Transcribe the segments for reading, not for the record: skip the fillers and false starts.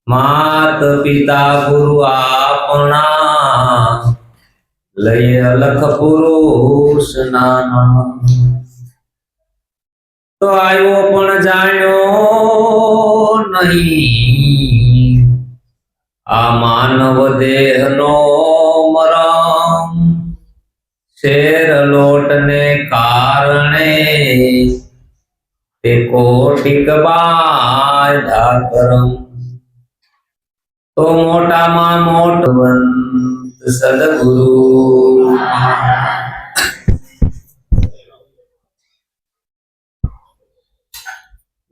માત પિતા ગુરુ આપણા, લઈ અલખ પુરુષ નાના. તો આવ્યો પણ જાણ્યો નહીં, આ માનવ દેહનો મરમ. શેર લોટને કારણે તે કોટિક બાધા કરમ. તો મોટામાં મોટવંત સદગુરુ.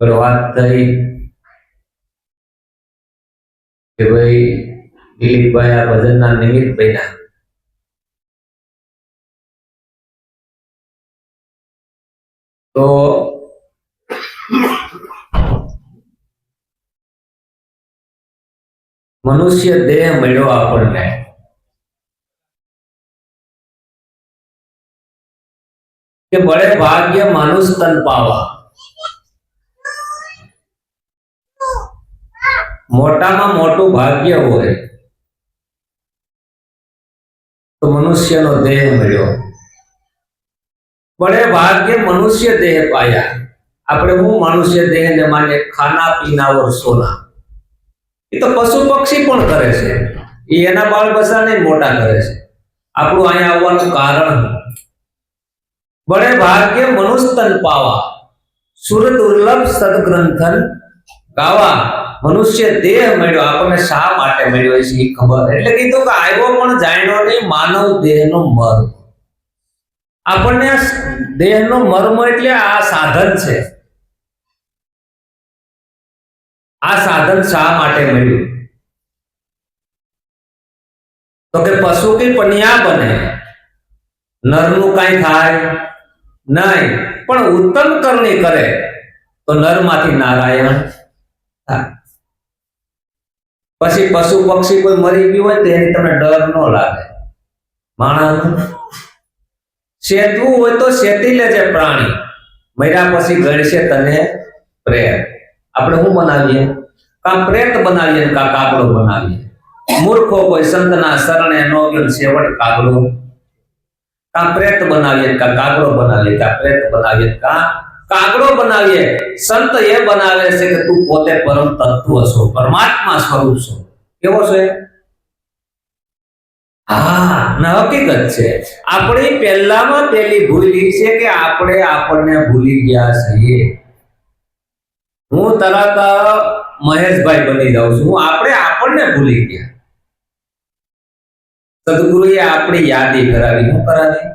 વાત થઈ કે ભાઈ દિલીપભાઈ આ ભજનના નિમિત્ત બન્યા. તો મનુષ્ય દેહ મળ્યો આપણને, કે બड़े भाग्य मानुष तन पावा. મોટામાં મોટું ભાગ્ય હોય તો મનુષ્યનો દેહ મળ્યો. बड़े भाग्य मनुष्य देह पाया. આપણે હું મનુષ્ય દેહ ને માને ખાના પીના और सोना. એ તો પશુ પક્ષી પણ કરે છે, એ એના બાળ બચ્ચાને મોટા કરે છે. આપણું અહીંયા આવવાનું કારણ बड़े भाग्य मनुष्य तन पावा, सुर दुर्लभ सदग्रंथन गावा. મનુષ્ય દેહ મળ્યો આપણને શા માટે મળ્યો છે એ ખબર. એટલે કીધું કે આવ્યો પણ જાણ્યો નહીં માનવ દેહનો મર્મ. આપણને દેહનો મર્મ એટલે આ સાધન છે. આ સાધન શા માટે મળ્યું? તો કે પશુ की પનિયા બને, નરનું કાંઈ થાય નહીં, પણ ઉત્તમ કરણી કરે તો નરમાંથી નારાયણ થાય. પછી પશુ પક્ષી કોઈ મરી ગયું હોય તો એની તમને ડર ન લાગે. માણસ શેતવું હોય તો શેતી લેજે પ્રાણી, મર્યા પછી ગણશે તને પ્રેત. આપણે શું બનાવીએ? કા પ્રેત બનાવીએ, કા કાગડો બનાવીએ. મૂર્ખો કોઈ સંતના શરણે નો ગયો સેવટ કાગડો. કા પ્રેત બનાવીએ, કા કાગડો બનાવીએ, કા પ્રેત બનાવીએ, કા કાગડો બનાવીએ. સંત એ બનાવે છે કે તું પોતે પરમ તત્વ છો, પરમાત્મા સ્વરૂપ છો. કેવો છે? હા, ના હકીકત છે. આપણી પહેલામાં પહેલી ભૂલ એ છે કે આપણે આપણને ભૂલી ગયા છીએ. હું તરત મહેશભાઈ બની જાઉં છું, આપણે આપણને ભૂલી ગયા. સદગુરુએ આપણી યાદી કરાવી. શું કરાવી?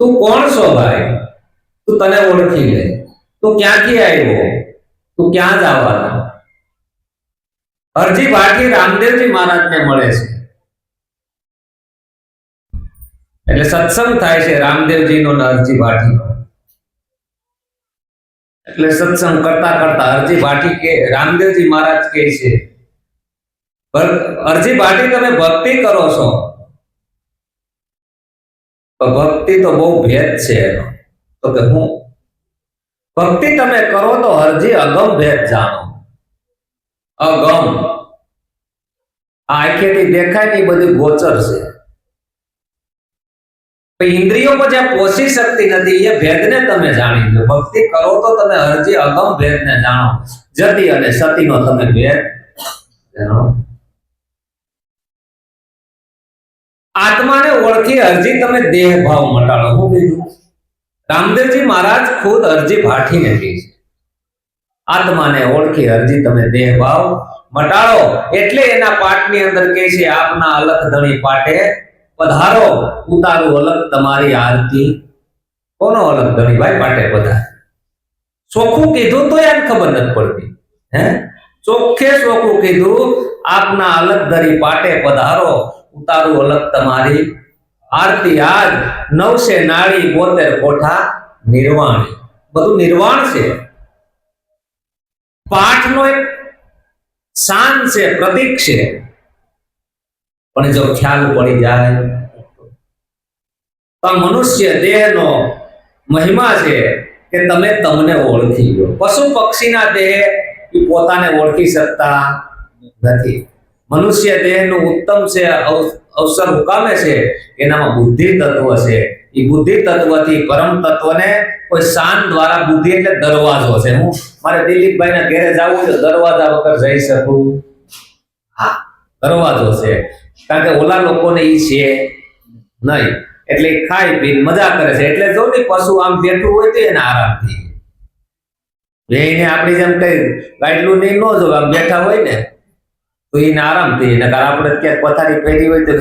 તું કોણ છો ભાઈ? તું તને ઓળખી લે. તું ક્યાંથી આવ્યો? તું ક્યાં જવાનો? હરજી ભાટી રામદેવજી મહારાજને મળે છે. એટલે સત્સંગ થાય છે રામદેવજીનો ને હરજી ભાટીનો. એટલે સત્સંગ કરતા કરતા હરજી ભાટી કે રામદેવજી મહારાજ કહે છે, હરજી ભાટી તમે ભક્તિ કરો છો, ભક્તિ તો બહુ ભેદ છે એનો. તો કે હું ભક્તિ તમે કરો તો હરજી અગમ ભેદ જાણો. અગમ આંખેથી દેખાય નહીં, બધું ગોચર છે. ઇન્દ્રિયો પર જ્યાં પહોંચી શકતી નથી એ ભેદને તમે જાણી લો. ભક્તિ કરો તો તમે હરજી અગમ ભેદને જાણો. જતી અને સતીનો તમે ભેદ જાણો. આત્માને ઓળખી હરજી તમે દેહ ભાવ મટાડો. શું કીધું? રામદેવજી મહારાજ ખુદ હરજી ભાટીને કહે છે, આત્માને ઓળખી હરજી તમે દેહ ભાવ મટાડો. એટલે એના પાઠની અંદર કહે છે, આપના અલખ ધણી પાટે પધારો, ઉતારું અલગ તમારી આરતી. કોનો અલગ ધણી? ભાઈ પાટે પધાર. ચોખ્ખું કીધું તો એને ખબર નથી પડતી. હે, ચોખ્ખે ચોખ્ખું કીધું, આપના અલગ ધરી પાટે પધારો, ઉતારું અલગ તમારી આરતી. આજ નવસે નાળી 72 કોઠા નિર્વાણી. બધું નિર્વાણ છે. પાઠનો એક શાન છે, પ્રતીક છે. પણ જો ખ્યાલ પડી જાય તો મનુષ્ય દેહનો મહિમા છે કે તમે તમને ઓળખી લો. પશુ પક્ષીના દેહ એ પોતાને ઓળખી શકતા નથી. મનુષ્ય દેહનું ઉત્તમ છે અવસર હુકામે છે એનામાં બુદ્ધિ તત્વ છે. એ બુદ્ધિ તત્વથી પરમ તત્વને કોઈ શાન દ્વારા, બુદ્ધિ એટલે દરવાજો છે. હું મારે દિલીપભાઈના ઘરે જવું તો દરવાજા વગર જઈ શકું? હા, દરવાજો છે. કારણ કે ઓલા લોકોને ઈ છે નહીં, એટલે ખાઈ પીને મજા કરે છે. એટલે જો ને પશુ આમ બેઠું હોય તો એને આરામથી એને આપણી જેમ કઈ ગાડલું નહીં ન જો આમ બેઠા હોય ને તો એને આરામથી, નકર આપણે ક્યાંક પથારી પહેરી હોય તો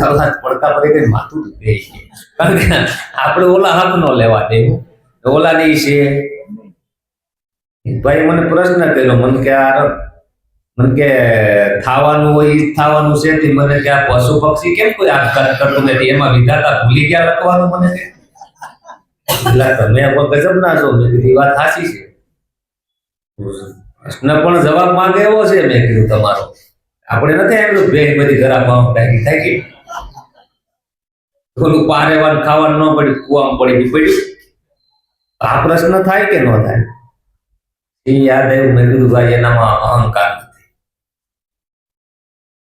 પડકા પડી ગઈ માથું દુખે. કારણ કે આપણે ઓલા હક નો લેવા દેવું, ઓલા ની છે. ભાઈ મને પ્રશ્ન કર્યો, મને કે ખાવાનું હોય ઈ ખાવાનું છે તે મને કે આ પશુ પક્ષી કેમ કોઈ આ કરતું નથી, એમાં વિધાતા ભૂલી ગયા લખવાનું? મને કે એટલે તમે ગજબ ના છો. મેં કીધી વાત સાચી છે. પ્રશ્ન પણ જવાબ માંગે એવો છે. મેં કીધું તમારો આપણે નથી આવ્યું ભેગ બધી ઘરા ભાવ ટાકી થાય કે થોડું પારેવાનું ખાવાનું ન પડ્યું, કુવામાં પડી પડ્યું. આ પ્રશ્ન થાય કે ન થાય? એ યાદ આવ્યું. મેં કીધું ભાઈ એનામાં અહંકાર નથી.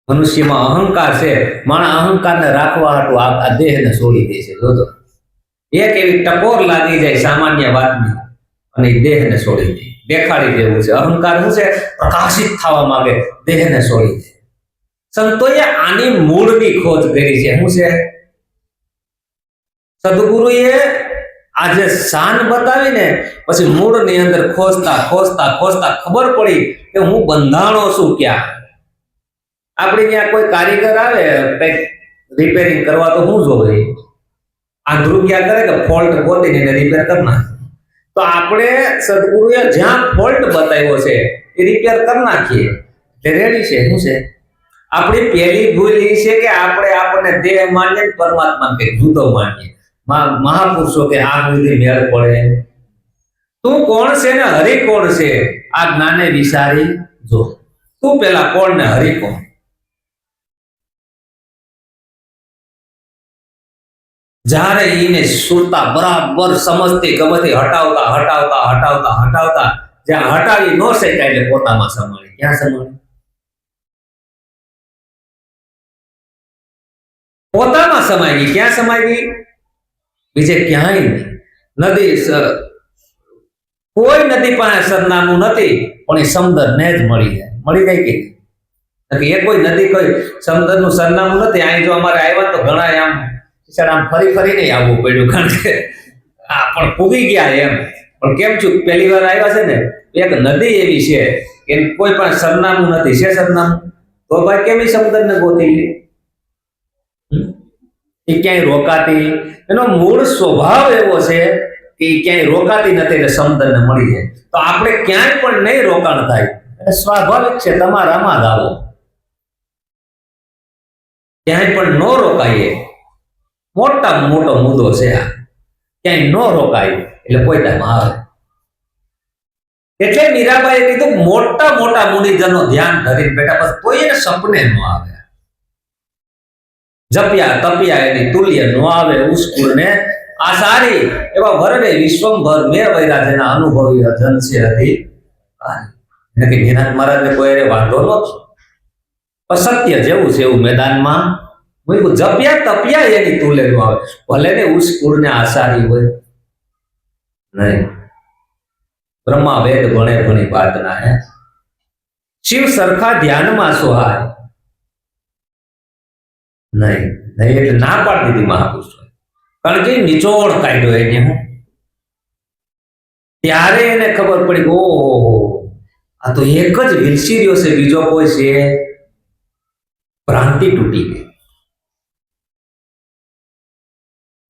મનુષ્યમાં અહંકાર છે. માણસ અહંકારને રાખવા હાટું આ દેહને છોડી દે છે. જોજો, એક એવી ટકોર લાગી જાય સામાન્ય વાતની અને દેહને છોડી દે, દેખાડી દેવું છે. અહંકાર શું છે? પ્રકાશિત થવા માંગે, દેહને છોડી દે. સંતોએ આની મૂળની ખોજ કરી છે. શું છે? સદગુરુએ આજે શાન બતાવીને પછી મૂળની અંદર ખોજતા ખોજતા ખોજતા ખબર પડી કે હું બંધાણો છું ક્યાં. આપણે ત્યાં કોઈ કારીગર આવે કંઈક રિપેરિંગ કરવા તો શું જોવે? આંધળું ક્યાં કરે કે ફોલ્ટ ગોતીને એને રિપેર કરી નાખે. તો આપણે સદગુરુએ જ્યાં ફોલ્ટ બતાવ્યો છે એ રિપેર કરી નાખીએ એટલે રેડી છે. શું છે? આપણી પહેલી ભૂલ એ છે કે આપણને દેહ માનીએ, પરમાત્મા કે જુદો માનીએ. મહાપુરુષો કે આ બુદ્ધિ મેળ પડે. તું કોણ છે ને હરિ કોણ છે આ જ્ઞાને વિચારી જો. તું પેલા કોણ ને હરિ કોણ? જ્યારે એને સુરતા બરાબર સમજતી ગમતી હટાવતા હટાવતા હટાવતા હટાવતા જ્યાં હટાવી ન શકાય એટલે પોતામાં સંભાળી. ક્યાં સંભાળી? પોતામાં સમાઈ ગઈ. ક્યાં સમાઈ ગઈ? બીજે ક્યાંય નહીં. નદી, કોઈ નદી પાસે સરનામું નથી પણ એ સમુદ્ર ને જ મળી જાય. મળી જાય કે એ કોઈ નદી કોઈ સમુદ્ર નું સરનામું નથી. અહીં જો અમારે આવ્યા તો ઘણા આમ ફરી ફરી નહીં આવવું પડ્યું, કારણ કે પણ પૂગી ગયા એમ. પણ કેમ છું, પહેલી વાર આવ્યા છે ને, એક નદી એવી છે કે કોઈ પણ સરનામું નથી. છે સરનામું? તો ભાઈ કેમ સમુદ્ર ને ગોતી લે? એ ક્યાંય રોકાતી, એનો મૂળ સ્વભાવ એવો છે કે એ ક્યાંય રોકાતી નથી એટલે સમુદ્રને મળી જાય. તો આપણે ક્યાંય પણ નહીં રોકાણ થાય એટલે સ્વાભાવિક છે તમારામાં જ આવો. ક્યાંય પણ ન રોકાઈએ, મોટા મોટો મુદ્દો છે આ. ક્યાંય ન રોકાય એટલે પોતામાં આવે. એટલે મીરાબાઈએ કીધું મોટા મોટા મુનિજનો ધ્યાન ધરીને બેઠા, બસ કોઈ એને સપને ન આવે. જપ્યા તપ્યા એની તુલ્ય નો આવે ઉસ્કુર ને આ સારી એવા વરને વિશ્વંભર મેં વૈરા જેના અનુભવી જન છે હતી. એટલે કે નિરાંત મહારાજને કોઈ વાંધો નહોતો. સત્ય જેવું છે એવું મેદાનમાં જપ્યા તપ્યા એની તુલ્ય નો આવે. ભલે ને ઉસ્કુર ને આસારી હોય નહીં. બ્રહ્મા વેદ ભણે ભણી પ્રાર્થના હે શિવ સરખા ધ્યાનમાં સોહાય નહીં. નહીં એટલે ના પાડી દીધી મહાપુરુષો. કારણ કે નિચોડ કાઢ્યો એને. હું ત્યારે એને ખબર પડી કે ઓહો આ તો એક જ વિલસી રહ્યો છે, બીજો કોઈ છે. ભ્રાંતિ તૂટી ગઈ.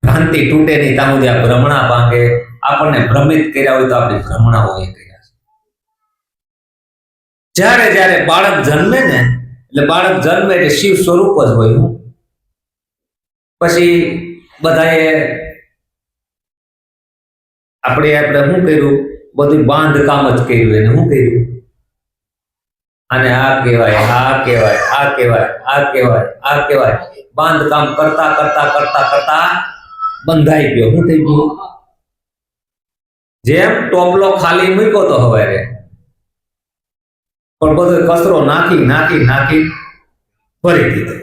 ભ્રાંતિ તૂટે નહીં ત્યાં સુધી આ ભ્રમણા ભાંગે. આપણને ભ્રમિત કર્યા હોય તો આપણી ભ્રમણાઓ એ કર્યા છે. જ્યારે જ્યારે બાળક જન્મે ને એટલે બાળક જન્મે એટલે શિવ સ્વરૂપ જ હોય. હું પછી બધાએ આપણે શું કર્યું? બધું બાંધકામ જ કર્યું. એને શું કર્યું? અને આ કહેવાય, આ કહેવાય, આ કહેવાય, આ કહેવાય, આ કહેવાય. બાંધકામ કરતા કરતા કરતા કરતા બંધાઈ ગયો. શું થઈ ગયું? જેમ ટોપલો ખાલી મૂક્યો તો હવારે પણ બધો કચરો નાખી નાખી નાખી ભરી દીધો.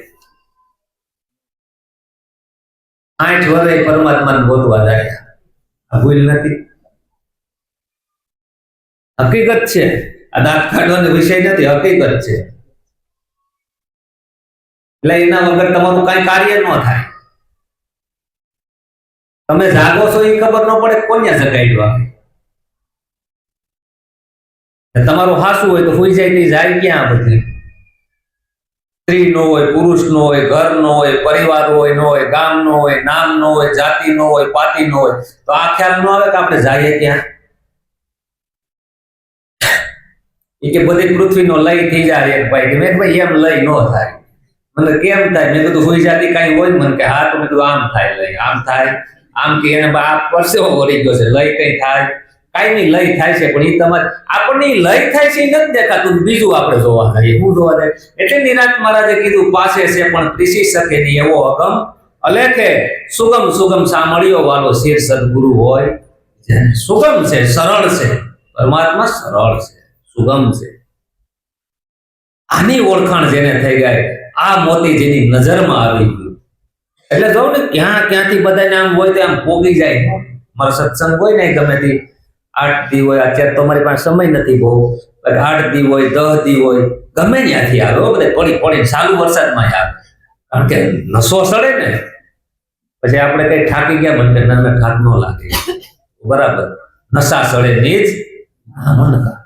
8 વર્ષે પરમાત્માને ગોતવા જાય. આ ભૂલ નથી, હકીકત છે. આ દાંત કાઢવાનો વિષય નથી, હકીકત છે. એટલે એના વગર તમારું કઈ કાર્ય ન થાય. તમે જાગો છો એ ખબર ન પડે કોને જગાડ્યું આપે. તમારું હાસું હોય તો હોઈ જાય નહીં, જાય ક્યાં? બધી સ્ત્રી નો હોય, પુરુષ નો હોય, ઘર નો હોય, પરિવાર હોય ન હોય, ગામ નો હોય, નામ નો હોય, જાતિ નો હોય, પાતિ નો હોય, તો આ ખ્યાલ ન આવે કે આપણે જઈએ ક્યાં? એ કે બધી પૃથ્વીનો લય થઈ જાય. એક ભાઈ કે મેં ભાઈ એમ લય ન થાય. મને કેમ થાય? મેં કીધું હોઈ જાતી કઈ હોય? મને કે હા. તો મેં કીધું આમ થાય લય, આમ થાય, આમ કે એને આ પરસેવો વળી ગયો છે, લય કઈ થાય? કઈ નહીં, લય થાય છે. પણ એ તમારે આપણને લય થાય છે એ નથી દેખાતું, બીજું આપણે જોવા જઈએ. શું જોવા જાય? એટલે નિરાંત મહારાજે કીધું પાસે છે પણ ત્રીસી શકે નહીં એવો અગમ અલેખે સુગમ સુગમ સાંભળ્યો વાલો શિર સદગુરુ હોય. સુગમ છે, સરળ છે. પરમાત્મા સરળ છે, સુગમ છે. આની ઓળખાણ જેને થઈ ગઈ, આ મોતી જેની નજરમાં આવી ગયું, એટલે જો ને ક્યાંથી બધાને આમ હોય તો આમ પોગી જાય. મારો સત્સંગ હોય ને ગમે તે 8 દી હોય, અત્યારે તો મારી પાસે સમય નથી બહુ, 8 દી હોય, 10 દી હોય, ગમે ત્યાંથી આવે. બધે પડી પડી ચાલુ વરસાદમાં આવે. કારણ કે નશો સડે ને પછી આપણે કઈ થાકી ગયા મને ના થાક ન લાગે. બરાબર, નશા સડે નીચ મનકા.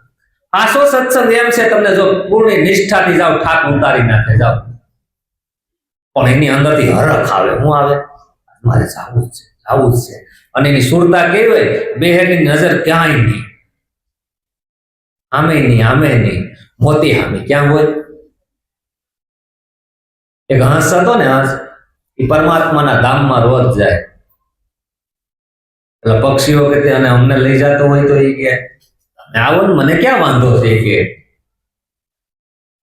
આસો સત્સંગ એમ છે, તમને જો પૂર્ણ નિષ્ઠાથી જાઓ થાક ઉતારી નાખે જાઓ. પણ એની અંદરથી હરખ આવે. શું આવે? મારે જાવું જ છે, જાવું જ છે. અને એની સુરતા કેવી હોય? બેહેની નજર ક્યાંય નહીં, આમે નહીં, આમે નહીં, મોતી આમે ક્યાં હોય? એક હંસ હતો ને, હંસ એ પરમાત્માના ધામમાં રોજ જાય. એટલે પક્ષીઓ કે અને અમને લઈ જતો હોય તો એ કે આવો ને, મને ક્યાં વાંધો છે કે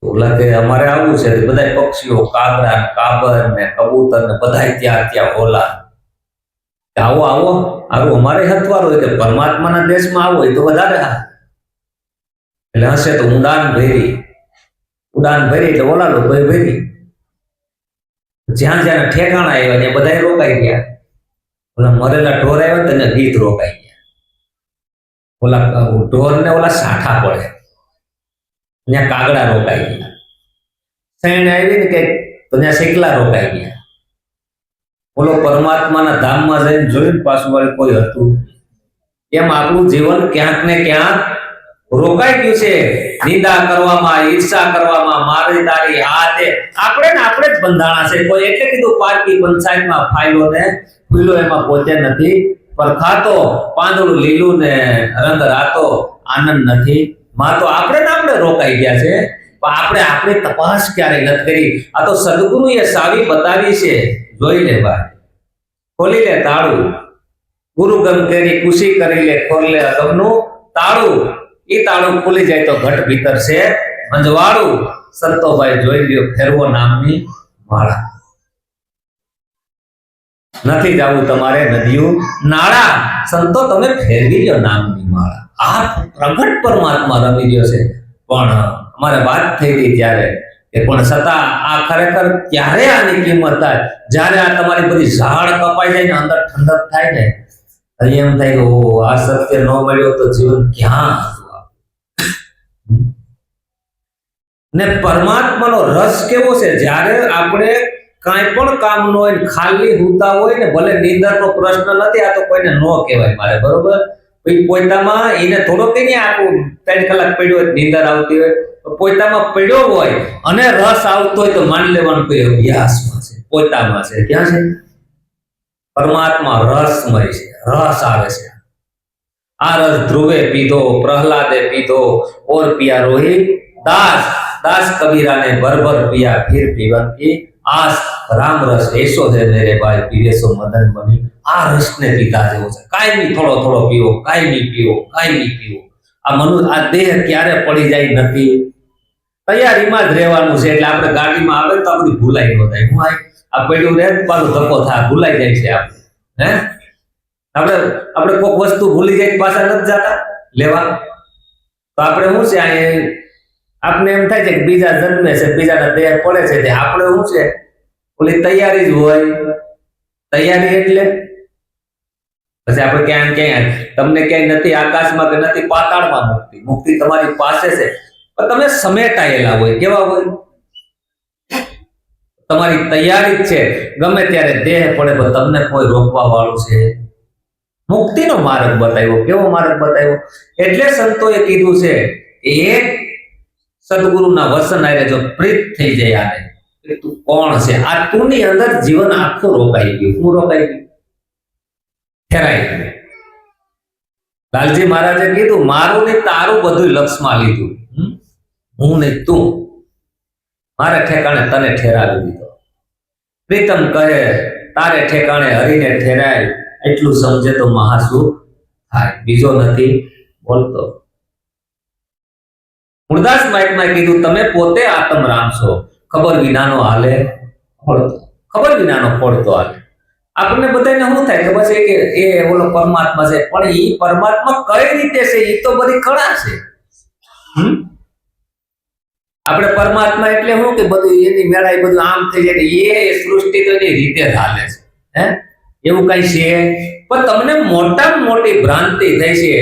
ઓલા કે અમારે આવું છે. બધા પક્ષીઓ કાગડા, કાબર ને કબૂતર ને બધા ત્યાં ઓલા આવો આવો આવું અમારે હથવાર હોય કે પરમાત્માના દેશમાં આવો હોય તો વધારે હા. એટલે હશે તો ઉડાન ભરી એટલે ઓલા લોકો ભરી જ્યાં જ્યાં ઠેકાણા આવ્યા ત્યાં બધા રોકાઈ ગયા. ઓલા મરેલા ઢોર આવ્યા તેને ગીત રોકાઈ ગયા. ઓલા ઢોર ને ઓલા સાઠા પડે ત્યાં કાગડા રોકાઈ ગયા. સૈણ આવી ને કે ત્યાં શેકલા રોકાઈ ગયા. બોલો પરમાત્માના ધામમાં જઈને જોયું પાછું વાળે કોઈ હતું. એમ આપણું જીવન ક્યાંક ને ક્યાંક રોકાઈ ગયું છે. નિંદા કરવામાં, ઈર્ષા કરવામાં, મારી તારી આ તે આપણે જ બંધાણા છે. કોઈ એટલે કીધું પારકી પંચાયતમાં ફાયલો ને ફૂલો એમાં પોતે નથી પર ખાતો, પાંદડું લીલું ને રંગ રાતો આનંદ નથી. માં તો આપણે રોકાઈ ગયા છે. પણ આપણે આપણી તપાસ ક્યારેય નથી કરી. આ તો સદગુરુએ સાવી બતાવી છે. જોઈ લે ભાઈ, ખોલી લે તાળું. ગુરુ ગમ કરી ખુશી કરી લે, ખોલ લે અગમનું તાળું. એ તાળું ખુલી જાય તો ઘટ ભીતર છે અંજવાળું. સંતોભાઈ જોઈ લ્યો ફેરવો નામની માળા. નથી જવું તમારે નદીઓ નાળા, સંતો તમે ફેરવી લ્યો નામની માળા. આ પ્રગટ પરમાત્મા રમી રહ્યો છે. પણ અમારે વાત થઈ હતી ત્યારે કે પણ છતાં આ ખરેખર ક્યારે આની કિંમત થાય? જ્યારે આ તમારી બધી ઝાડ કપાઈ જાય ને અંદર ઠંડક થાય ને, એમ થાય કે ઓ આ સત્ય ન મળ્યો તો જીવન ક્યાં હતું. ને પરમાત્માનો રસ કેવો છે? જ્યારે આપણે કાંઈ પણ કામ ન હોય, ખાલી હુતા હોય ને, ભલે નીંદરનો પ્રશ્ન નથી, આ તો કોઈને ન કહેવાય મારે, બરોબર? પોતામાં એને થોડો કઈ આખું 3 કલાક પડ્યો હોય, નીંદર આવતી હોય, પોતામાં પડ્યો હોય અને રસ આવતો હોય તો માની લેવાનું કોઈ અભ્યાસમાં છે, પોતામાં છે. ક્યાં છે? પરમાત્મા રસમય છે, રસ આવે છે. આ રસ ધ્રુવે પીધો, પ્રહલાદે પીધો, ઓર પિયા રોહિત દાસ. दास कबीरा ने भर भर पिया फिर पीवन की आस. राम रस ऐसो है मेरे भाई पीवे सो मदन बनी. आ रस ने पीता जेवो छे. काई नहीं थोड़ो थोड़ो पीवो, काई नहीं पीवो, काई नहीं पीवो. आ मनुष्य आ देह क्यारे पड़ी जाय नथी. तैयारीमां ज रहेवानुं छे. એટલે આપણે ગાડીમાં આવે તો આ બધી ભૂલાઈ ન જાય. હું આ પડ્યું રહે પાછો ધક્કો થાય, ભૂલાઈ જાય છે આપણે. હે આપણે કોઈક વસ્તુ ભૂલી જાય પાછા નથી જતા લેવા. તો આપણે શું છે આ આપને એમ થાય છે કે બીજા જન્મે છે, બીજાના દેહ પડે છે, તે આપણે શું છે ઓલી તૈયારી જ હોય. તૈયારી એટલે પછી આપણે ક્યાંય તમને ક્યાંય નથી આકાશમાં કે નથી પાતાળમાં મુક્તિ. મુક્તિ તમારી પાસે છે, પણ તમે સમેટાયેલા હોય. કેવા હોય? તમારી તૈયારી જ છે. ગમે ત્યારે દેહ પડે તો તમને કોઈ રોકવા વાળું છે. મુક્તિનો માર્ગ બતાવ્યો. કેવો માર્ગ બતાવ્યો? એટલે સંતોએ કીધું છે એક સદગુરુના વસન આરે જો પ્રીત થઈ જાય આને કે તું કોણ છે, આ તુંની અંદર જીવન આખું રોકાઈ ગયું. હું રોકાઈ ગયું? ઠેરાઈ ગયું. લાલજી મહારાજે કીધું મારું ને તારું બધું લક્ષમાં લીધું, હું ને તું મારા ઠેકાણે તને ઠેરાવી દીધો. પ્રીતમ કહે તારે ઠેકાણે હરીને ઠેરાય, એટલું સમજે તો મહાસુખ થાય. બીજો નથી બોલતો. મૂળદાસ માઇકમાં કીધું તમે પોતે આત્મરામ છો, ખબર વિનાનો હાલે ખોળતો. ખબર વિનાનો ખોળતો હાલે. આપણને બધાને શું થાય કે બસ કે એ ઓલો પરમાત્મા છે, પણ એ પરમાત્મા કઈ રીતે છે એ તો બધી કળા છે. આપણે પરમાત્મા એટલે શું કે બધું એની મેળાઈ બધું આમ થઈ જાય, એ સૃષ્ટિ તો એની રીતે જ હાલે છે. એવું કઈ છે? પણ તમને મોટામાં મોટી ભ્રાંતિ થઈ છે.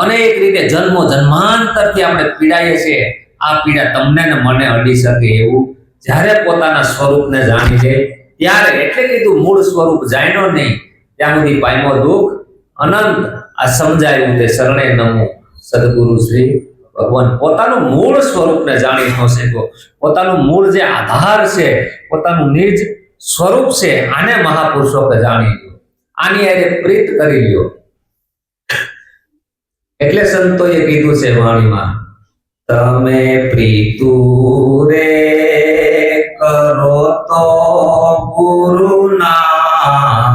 અનેક રીતે જન્મો જન્માંતરથી આપણે પીડાઈએ છીએ. આ પીડા તમને ને મને અડી શકે એવું જ્યારે પોતાના સ્વરૂપને જાણી લે ત્યારે, એટલે કીધું મૂળ સ્વરૂપ જાણ્યો નહીં ત્યાં સુધી પામ્યો દુઃખ અનંત. આ સમજાયું તે શરણે નમો સદગુરુ શ્રી ભગવાન. પોતાનું મૂળ સ્વરૂપને જાણી ન શક્યો, પોતાનું મૂળ જે આધાર છે, પોતાનું નિજ સ્વરૂપ છે, આને મહાપુરુષો કે જાણી લ્યો, આની આજે પ્રીત કરી લ્યો. એટલે સંતોએ કીધું છે વાણીમાં તમે પ્રીતુ રે કરો તો ગુરુના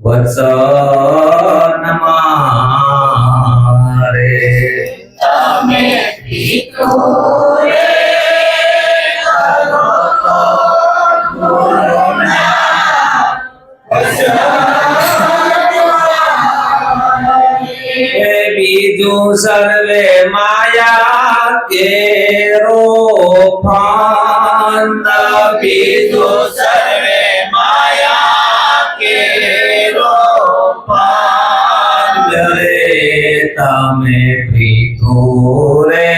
વચન મારે. તમે પ્રીતુ રે કરો તો ગુરુના વચન બીજું સર્વે માયા કેરો ફાંદ. બીજું સર્વે માયા કેરો ફાંદ. તમે પ્રીતુ રે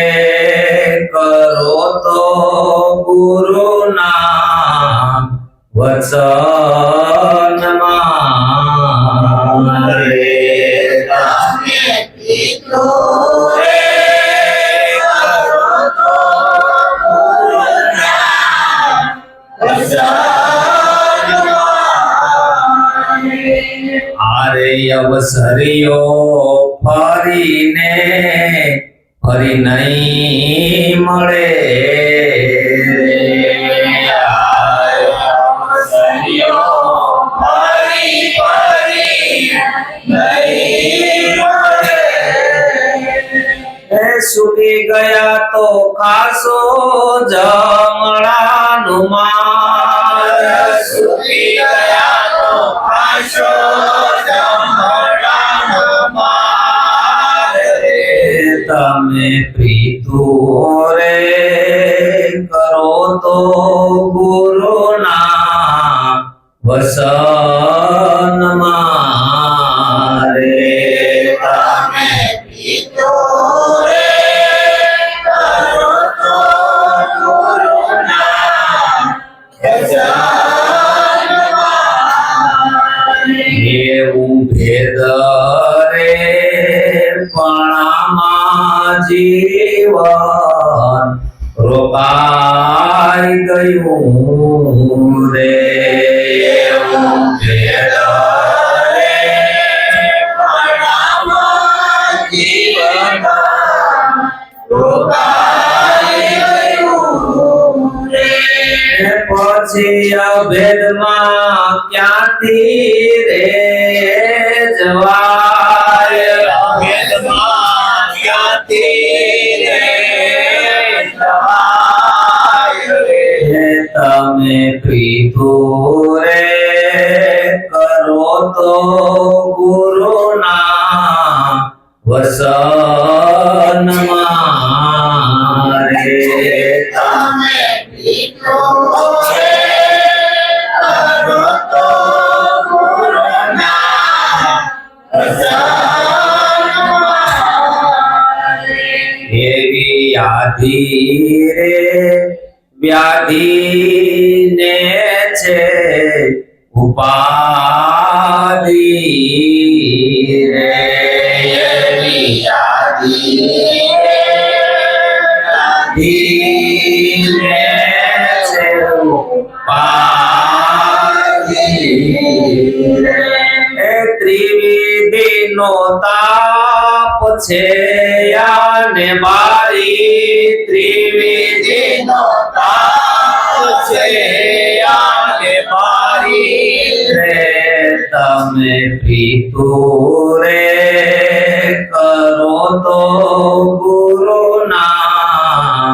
કરો તો ગુરુના વચન મારે. પ્રીતુ રે કરો તો ગુરુના વચન મારે. આરે અવસરીઓ ફરીને ફરી નહીં મળે. સુખી ગયા તો ખાસો જમણાનું માર. સુખી ગયા તો ખાસો જમણાનો માર. તમે પ્રીતુ રે કરો તો ગુરુના વસન મારે. તમે પ્રીતુ રે કરો તો ગુરુના વચન મારે. એવું ભેદ રે પણામાં જીવન રોકાઈ ગયું રે. એવું ભેદ રે પણામાં જીવન રોકાઈ ગયું રે. પછી અભેદમાં ક્યાંથી રે જવાય. ભેદમાં ક્યાંથી રે જવાય રે. તમે પ્રીતુ રે કરો તો ગુરુના વસન મારે. વ્યાધિ ને છે ઉપાધિ રે ત્રિવિધિ નો તાપ છે યાને બારી ત્રિવિધિ નો તાપ છે યાને બારી રે તમે પીતુ રે કરો તો ગુરુના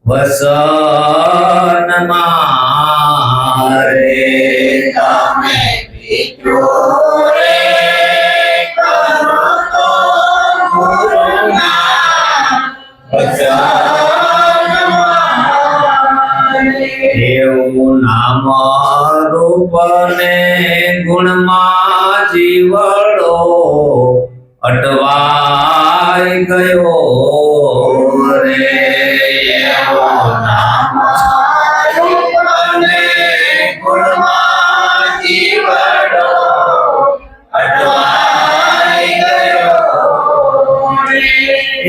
વસન મારે તમે પીતુ એવું નામ રૂપ ને ગુણમાં જીવડો અટવાઈ ગયો રે એવો નામ રૂપ ને ગુણમાં જીવડો અટવાઈ ગયો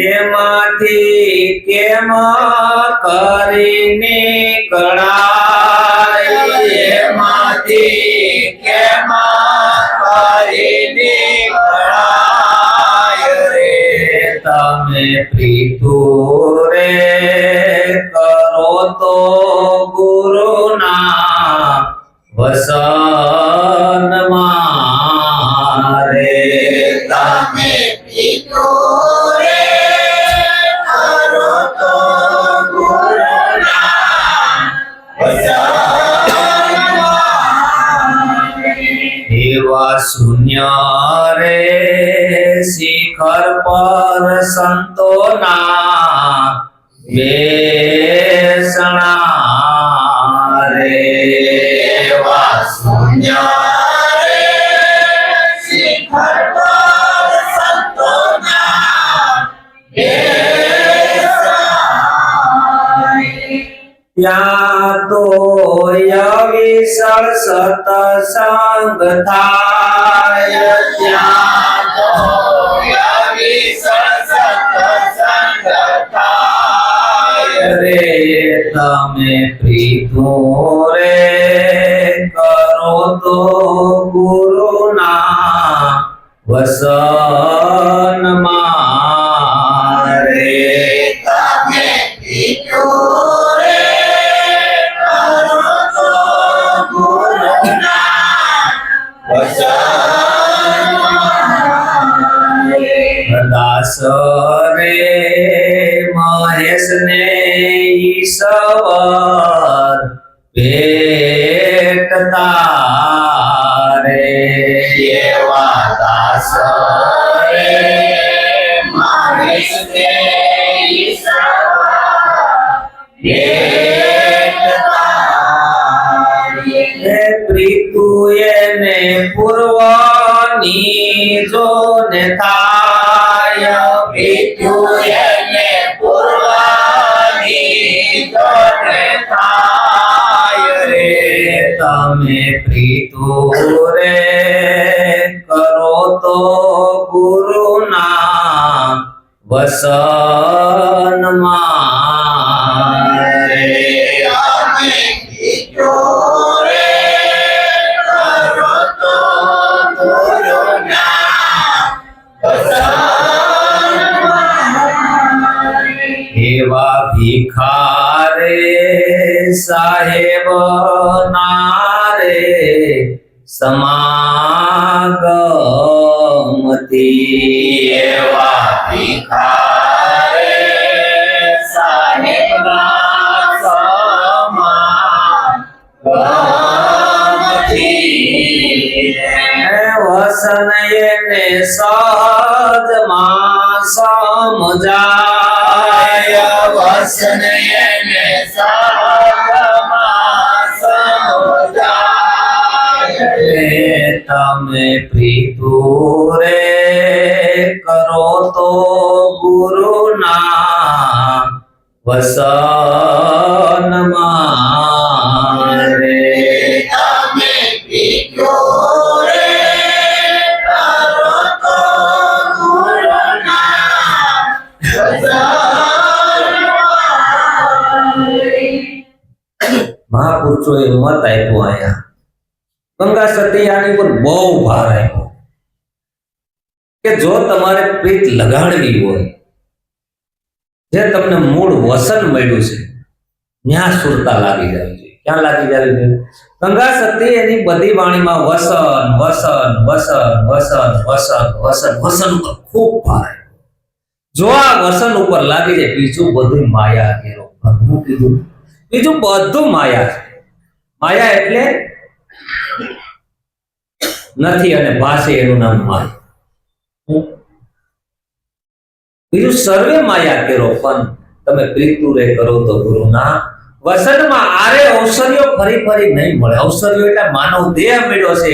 એમાંથી કેમ કરીને કળાય એમાંથી કેમ કરીને કળાય રે તમે પ્રીતુ રે કરો તો ગુરુના વસન મારે તમે પ્રીતુ એવા શૂન્ય રે શિખર પર સંતોના બેસણા રે એવા શૂન્ય રે શિખર પર સંતોના ત્યાં તો વિશાળ સતસંગ થાય ત્યાં તો વિશાળ સતસંગ થાય રે તમે પ્રીતુ રે કરો તો ગુરુના વસન મારે તમે પ્રીતુ દાસ રે મહેશ ને ઈશ્વર ભેટતા રે એવા દાસ રે મહેશ ને ઈશ્વર પ્રીતુ એને પૂર્વની જો ને થાય પ્રીતુ એને પૂર્વની જો ને થાય રે તમે પ્રીતુ રે કરો તો ગુરુના વસન મારે તમે પ્રીતુ એવા ભિખારે સાહેબ નારે સમાગમતી એવા ભિખારે સાહેબ વસન એને સહજમાં સમજાય વસન એને સહજમાં સમજાય તમે પ્રીતુ રે કરો તો ગુરુના વસન મારે તમે પીજો રે તારો તો ગુરુના મહાપુરુષોએ મત આપ્યો અહીંયા ગંગા સતી આની પર બહુ ભાર આપ્યો કે જો તમારે પ્રીત લગાડવી હોય, જે તમને મૂળ વસન મળ્યું છે ત્યાં સુરતા લાગી જાય છે. ક્યાં લાગી જાય છે? ગંગા સતી એની બધી વાણીમાં વસન વસન વસન વસન વસન વસન વસન ઉપર ખૂબ ભાર આપ્યો. જો આ વસન ઉપર લાગી જાય, બીજું બધું માયા કેરો. હું કીધું બીજું બધું માયા છે. માયા એટલે નથી અને ભાષે એનું નામ માયા. બીજું સર્વે માયા કેરો, પણ તમે પ્રીતુરે કરો તો ગુરુના વસનમાં આરે ઔષધિઓ ફરી ફરી નહીં મળે. ઔષધિઓ એટલે માનવ દેહ મળ્યો છે,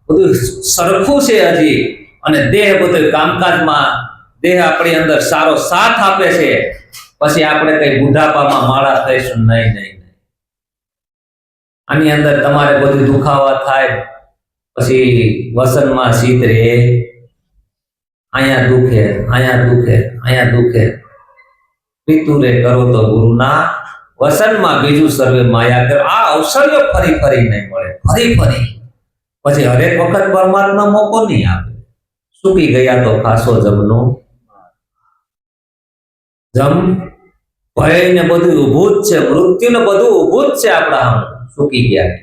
બધું સરખું છે હજી, અને દેહ બધું કામકાજમાં દેહ આપણી અંદર સારો સાથ આપે છે. પછી આપણે કઈ બુઢાપામાં માળા થઈશું નહીં નહીં. આની અંદર તમારે બધું દુખાવા થાય, પછી વસનમાં શીત રે, અહીંયા દુખે, અહીંયા દુખે, અહીંયા દુખે. પિતુરે કરો તો ગુરુના વસનમાં બીજું સર્વે માયા કર. આ ઔષધિઓ ફરી ફરી નહીં મળે, ફરી ફરી. પછી હરેક વખત પરમાત્મા મોકો નહીં આપે. સૂકી ગયા તો ખાસો જમનો જમ. ભય ને બધું ઊભું જ છે, મૃત્યુ ને બધું ઊભું જ છે. આપણા સૂકી ગયા.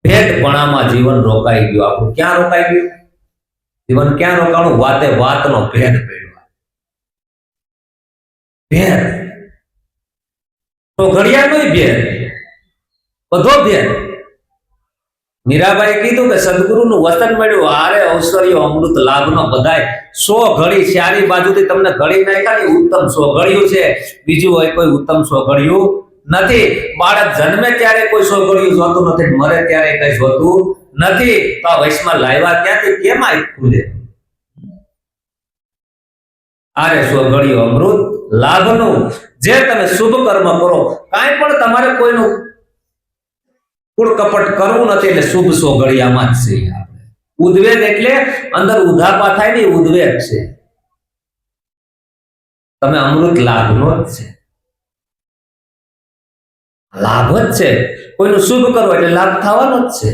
ભેદપણામાં જીવન રોકાઈ ગયું. આપણું ક્યાં રોકાઈ ગયું જીવન? ક્યાં રોકાણું? વાતે વાતનો ભેદ પડ્યો. ભેદ તો ઘડિયાળનો ભેદ, બધો ભેદ. મીરાબાઈ કીધું કે સદગુરુનું વચન મળ્યું, આરે ઔષધિઓ અમૃત લાભનો બધાય 100 ઘડી ચારી બાજુથી તમને ઘડી નાખ્યા ને ઉત્તમ 100 ઘડિયું છે. બીજું હોય કોઈ ઉત્તમ 100 ઘડિયું નથી. બાળક જન્મે ત્યારે કોઈ 100 ઘડિયું જોતું નથી, મરે ત્યારે કઈ જોતું નથી. તો આ વૈશ્વમાં લાવ્યા ક્યાંથી? કેમ આ ખુલે? આરે 100 ઘડિયું અમૃત લાભનું. જે તમે શુભ કર્મ કરો, કાંઈ પણ તમારે કોઈનું કુળ કપટ કરવું નથી, એટલે શુભ 100 ઘડિયામાં જ છે. ઉદ્વેગ એટલે અંદર ઉધાપા થાય ને, ઉદ્વેગ છે. તમે અમૃત લાભનો જ છે, લાભ જ છે. કોઈનું શુભ કરવો એટલે લાભ થવાનો જ છે.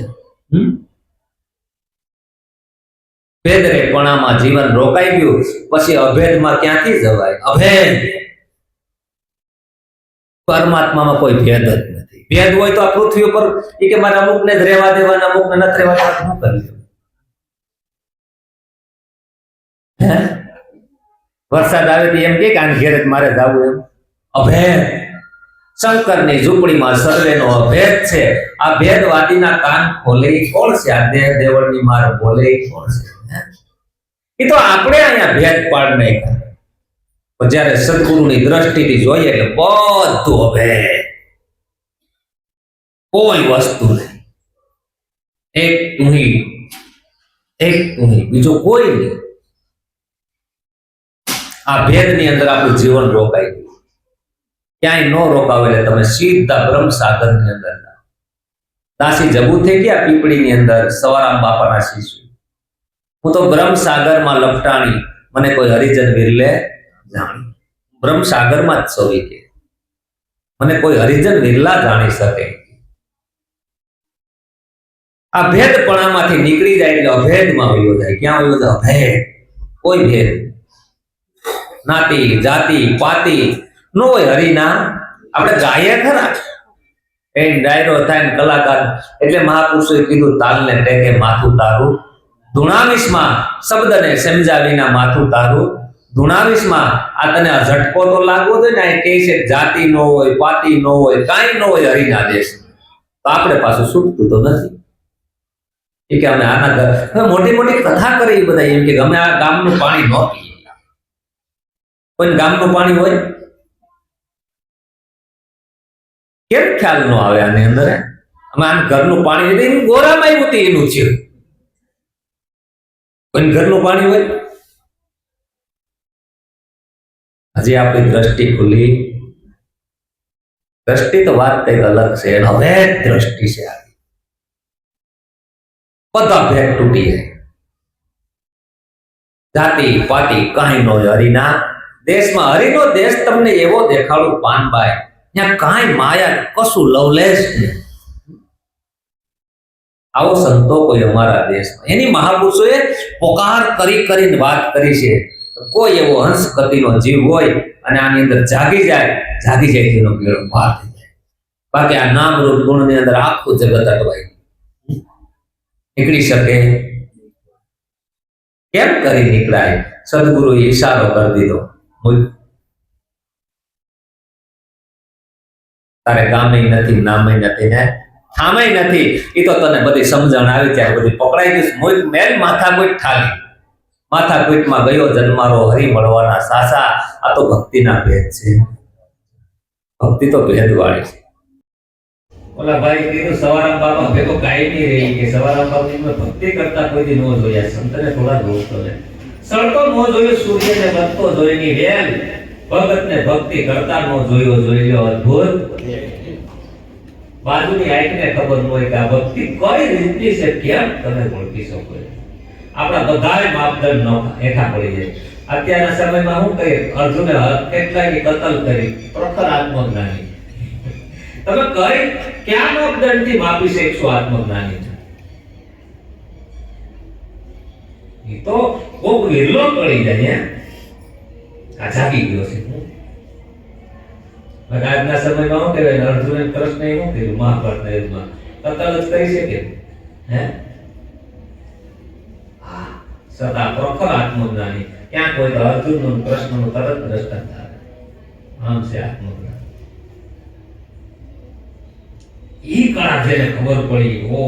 ભેદરેપણામાં જીવન રોકાઈ ગયું. પછી અભેદમાં ક્યાંથી જવાય? અભેદ પરમાત્મામાં કોઈ ભેદ જ નથી. ભેદ હોય તો આ પૃથ્વી ઉપર એ કે મારે અમુકને જ રહેવા દેવાના, અમુકને નથી રહેવા દેવાના, શું કરી? વરસાદ આવે તો એમ કે આને ઘેર જ મારે જવું એમ? અભેદ. શંકરની ઝૂંપડીમાં સર્વેનો અભેદ છે. આ ભેદવાદીના કાન ખોલે કોણ છે? આ દેહ દેવળની માર બોલે કોણ છે? એ તો આપણે અહીંયા ભેદ પાડ નહીં કરે. પણ જયારે સદગુરુની દ્રષ્ટિથી જોઈએ એટલે બધું અભેદ, કોઈ વસ્તુ નહીં. એક તું બીજો કોઈ નહીં. આ ભેદની અંદર આપણું જીવન રોકાઈ ગયું. ક્યાંય ન રોકાવે એટલે તમે સીધા બ્રહ્મસાગરની અંદર. દાસી જબુ થઈ ગયા પીપળીની અંદર સવારામ બાપાના શિષ્ય. હું તો બ્રહ્મસાગરમાં લપટાણી, મને કોઈ હરિજન વિરલે જાણી. બ્રહ્મસાગરમાં જ સોવી કે મને કોઈ હરિજન વિરલા જાણી શકે. આ ભેદપણામાંથી નીકળી જાય એટલે અભેદમાં વયો જાય. ક્યાં વયો જાય? અભેદ. કોઈ ભેદ, નાતિ જાતિ પાતિ નો હોય. હરિના આપણે ગાઈએ ખરા, એ ડાયરો થાય ને કલાકાર. એટલે મહાપુરુષોએ કીધું, તાલને ટેકે માથું તારું ધૂણાવીસમાં, શબ્દને સમજાવીના માથું તારું ધૂણાવીસમાં. આ તને આ ઝટકો તો લાગવો જોઈએ ને. કહે છે જાતિ નો હોય, પાતિ નો હોય, કાંઈ ન હોય હરિના દેશ. તો આપણે પાછું છૂટતું તો નથી. એ કે અમે આના ઘર મોટી મોટી કથા કરી બધા એમ કે અમે આ ગામનું પાણી ન પીએ. કોઈ ગામનું પાણી હોય કેમ ખ્યાલ ન આવે આની અંદર? અમે આમ ઘરનું પાણી લીધું, ગોરામાં આવ્યું હતું એનું છે. કોઈ ઘરનું પાણી હોય? હજી આપણી દ્રષ્ટિ ખુલી. દ્રષ્ટિ તો વાત કઈક અલગ છે, હવે દ્રષ્ટિ છે આવી. બધા ભેદ તૂટી જાય. જાતિ પાતિ કાંઈ નો હરિના દેશમાં. હરિનો દેશ તમને એવો દેખાડું પાનભાઈ, ત્યાં કાંઈ માયા કશું લવલેશ નહીં. આવો સંતો કોઈ અમારા દેશમાં. એની મહાપુરુષોએ પોકાર કરી કરીને વાત કરી છે. કોઈ એવો હંસ કતિનો જીવ હોય અને આની અંદર જાગી જાય તેનો બેડો પાર થઈ જાય. બાકી આ નામ રૂપ ગુણ ની અંદર આખું જગત અટવાય. નીકળી શકે કેમ કરી નીકળાય? સદગુરુએ ઈશારો કરી દીધો, તારે ગામે નથી, નામે નથી, ને થામે નથી. એ તો તને બધી સમજણ આવી ત્યારે બધી પકડાઈ ગયું. મોઈ મેલ માથા કોઈ ઠાલી, માથા કોઈટમાં ગયો જન્મારો હરી મળવાના સાસા. આ તો ભક્તિના ભેદ છે. ભક્તિ તો ભેદવાળી છે. ઓલા ભાઈ કીધું સવારામ બાબા ભેગો કાયમી રહી કે સવારામ બાબા ભક્તિ કરતા કોઈ નો જોયા. સંતને થોડા દોસ્તો લે સળતો નો જોયો, સૂર્યને વધતો જોઈની વેલ. ભગતને ભક્તિ કરતા નો જોયો, જોઈ લ્યો અદ્ભુત. બાજુની આંખને ખબર ન હોય કે આ ભક્તિ કઈ રીતની છે, કેમ તમે ઓળખી શકો? આપણા બધાય માપદંડ નો એઠા પડી જાય. અત્યારના સમયમાં શું કહીએ, અર્જુને કેટલાયની કતલ કરી, પ્રખર આત્મજ્ઞાની. તમે કઈ ક્યાં માપદંડથી માપી શકશો આત્મજ્ઞાની? એ તો કોક વિરલો પડી જાય. આ જાગી ગયો છે. આજના સમયમાં શું કહેવાય, અર્જુને કૃષ્ણએ શું કર્યું મહાભારતના યુદ્ધમાં? કતલ જ કરી શકે હે? સદા પ્રખર આત્મજ્ઞાની. ક્યાં કોઈ તો અર્જુનનું કૃષ્ણનું તરત દ્રષ્ટાંત આવે. આમ છે આત્મજ્ઞાન. ઈ કળા જેને ખબર પડી, ઓ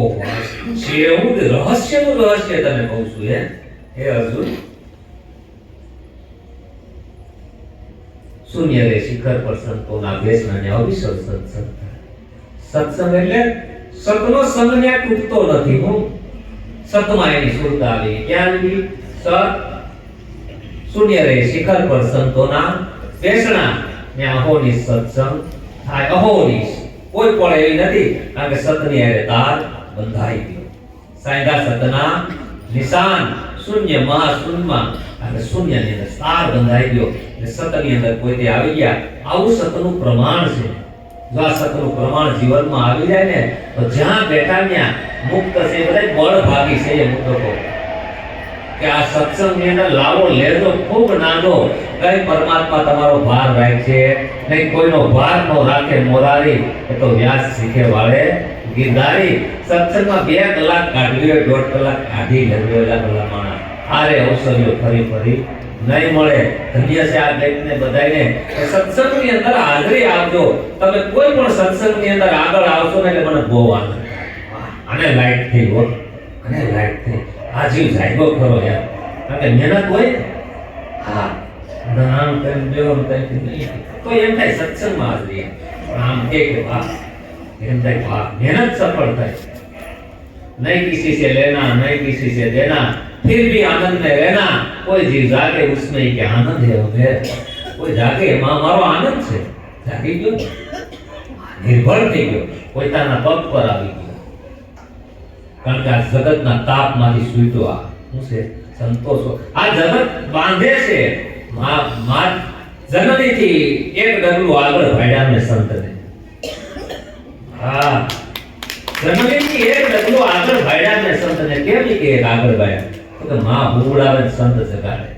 છે એવું રહસ્યનું રહસ્ય તને કહું છું હે અર્જુન. શૂન્ય રે શિખર પર સંતોના બેસનાને અવિસર સત્સંગ. સત્સંગ એટલે સતનો સંગ ને તૂટતો નથી. હું સતમાં એની સુરતા આવી. ક્યાં આવી? સત. શૂન્ય રે શિખર પર સંતોના બેસણા ને અહોની સત્સંગ થાય. અહોની કોઈ પણ એવી નથી, કારણ કે સતની હારે તાર બંધાઈ ગયો. સાંધા સતના નિશાન શૂન્ય મહાશૂન્યમાં, અને શૂન્યની અંદર તાર બંધાઈ ગયો. સતની અંદર કોઈ તે આવી ગયા. આવું સતનું પ્રમાણ છે. જો આ સતનું પ્રમાણ જીવનમાં આવી જાય ને તો જ્યાં બેઠા ત્યાં મુક્ત છે. બધા બળ ભાગી છે એ મુક્તો કે આ સત્સંગની અંદર લાવો લેજો ખૂબ નાનો. કઈ પરમાત્મા તમારો ભાર રાખે નહીં, કોઈનો ભાર નો રાખે મોરારી. એ તો વ્યાસ શીખે વાળે ગિરધારી. સત્સંગમાં 2 કલાક કાઢવી હોય, 1.5 કલાક કાઢી લેવી હોય. માણસ આરે અવસરીઓ ફરી ફરી નહીં મળે. ધન્ય છે આ દૈતને બધાને સત્સંગની અંદર હાજરી આપજો. તમે કોઈ પણ સત્સંગની અંદર આગળ આવશો ને એટલે મને બહુ આનંદ. અને લાઈટ થઈ હો, અને લાઈટ થઈ. આ જીવ જાગ્યો ખરો યાર, કારણ કે મહેનત હોય. હા નામ તેમ દેવો તેમ તો એમ થાય સત્સંગમાં હાજરી. આમ કે વાહ, એમ થાય વાહ, મહેનત સફળ થાય. नहीं किसी से लेना नहीं किसी से देना, फिर भी आनंद में रहना. कोई जीव जागे उसमें ही क्या आनंद है मेरा. कोई जागे मारो आनंद से जागी गयो, निर्भर થઈ ગયો, પોતાના પગ પર આવી ગયો. કારણ કે આ જગતના તાપમાંથી છૂટો આ શું છે? સંતોષો. આ જગત બાંધે છે. જનનીથી એક ડગલું આગળ ભાડ્યા ને સંતને. હા, જનનીથી એક ડગલું આગળ ભાડ્યા ને સંતને. કેમ કે એક આગળ ભાડ્યા? તો માં હુવડાવે સંત જગાડે.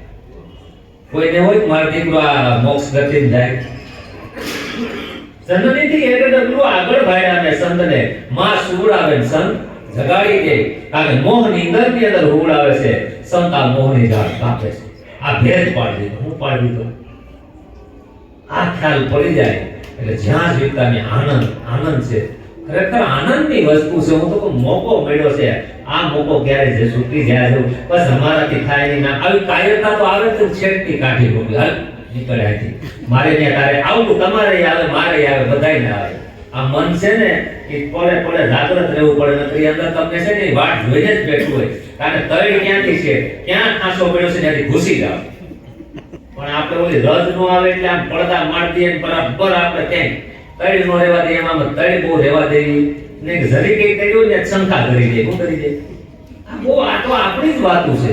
કોઈને હોય મારો દીકરો આ મોક્ષ ગતિને જાય. જનનીથી એક ડગલું આગળ ભાડ્યા ને સંતને માં સુવડાવે સંત જગાડી દે. કારણ મોહ ની અંદરની અંદર હુવડાવે છે સંત. આ મોહની ઝાડ કાપે છે. આ ભેદ પાડી દીધો. હું પાડી દીધો? આ ખ્યાલ પડી જાય એટલે જ્યાં જીવતાની આનંદ છે. ખરેખર આનંદની વસ્તુ છે. હું તો કોઈ મોકો મળ્યો છે. આ મોકો ક્યારે જે છૂટી જાય છે બસ અમારાથી થાય નહીં. ના આવી કાયરતા તો આવે તો છેટની કાઢી મૂકી. હાલ નીકળે અહીંથી. મારે ત્યાં તારે આવું, તમારે આવે, મારે આવે, બધાયને આવે. આ મન છે ને એ પડે જાગૃત રહેવું પડે. નકરી અંદર તમને છે ને વાટ જોઈને જ બેઠું હોય. કારણ તળી ક્યાંથી છે, ક્યાં ખાસો પડ્યો છે ત્યાંથી ઘૂસી જાવ. પણ આપણે ઓલી રજ નો આવે એટલે આમ પડદા મારી દઈએ ને બરાબર આપણે ક્યાંય તળી નો રહેવા દઈએ, એમાં તળી બહુ રહેવા દઈએ ને જરી કઈ કર્યું ને શંકા કરી દે. શું કરી દે? આ તો આપણી જ વાતો છે.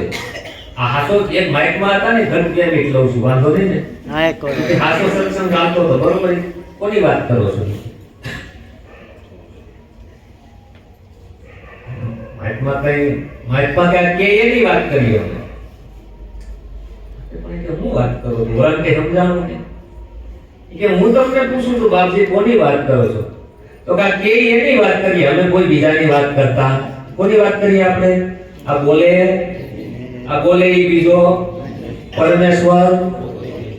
આ હાસો એક માઇકમાં હતા ને ઘર કે લઉં છું, વાંધો નહીં ને? હા એ કોઈ હાસો સત્સંગ ગાતો હતો, બરોબર? કોની વાત કરો છો? માઇકમાં કે એની વાત કરી અમે. પણ કે હું વાત કરું છું, વળાંક કે સમજાણું ને કે હું તમને પૂછું છું બાપજી કોની વાત કરો છો? તો કે એની વાત કરીએ, અમે કોઈ બીજાની વાત કરતા. કોની વાત કરીએ આપણે? આ બોલે ઈ બીજો પરમેશ્વર,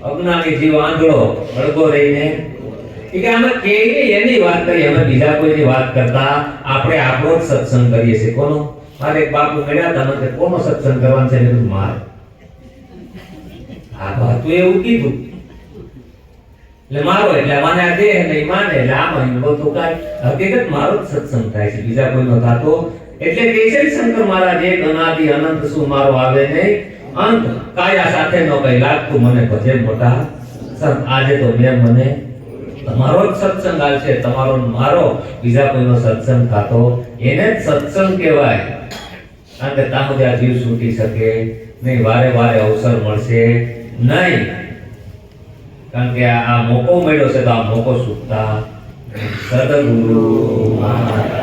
અજ્ઞાની જીવ આંધળો હળગો રહીને. કે અમે એની વાત કરીએ, અમે બીજા કોઈની વાત કરતા. આપણે આપણો જ સત્સંગ કરીએ છીએ. કોનો? મારે એક બાપુ મળ્યા હતા, મને કોનો સત્સંગ કરવાનો છે? મેં માર આ વાત એવું કીધું એટલે મારો, એટલે મને આ દેહ નહીં માને એટલે આમાં બધું કાંઈ હકીકત મારો જ સત્સંગ થાય છે, બીજા કોઈનો થતો. એટલે કે છે શંકર મહારાજ એક અનાદિ અનંત શું મારો આવે નહીં અંત, કાયા સાથે નો કઈ લાગતું મને ભજે મોટા સંત. આજે તો મને તમારો જ સત્સંગ આવશે, તમારો મારો, બીજા કોઈનો સત્સંગ થતો એને જ સત્સંગ કહેવાય. કારણ કે ત્યાં સુધી આ જીવ છૂટી શકે નહીં, વારે વારે અવસર મળશે નહીં. કારણ કે આ મોકો મળ્યો છે તો આ મોકો છૂટતા સદગુરુ મહારાજ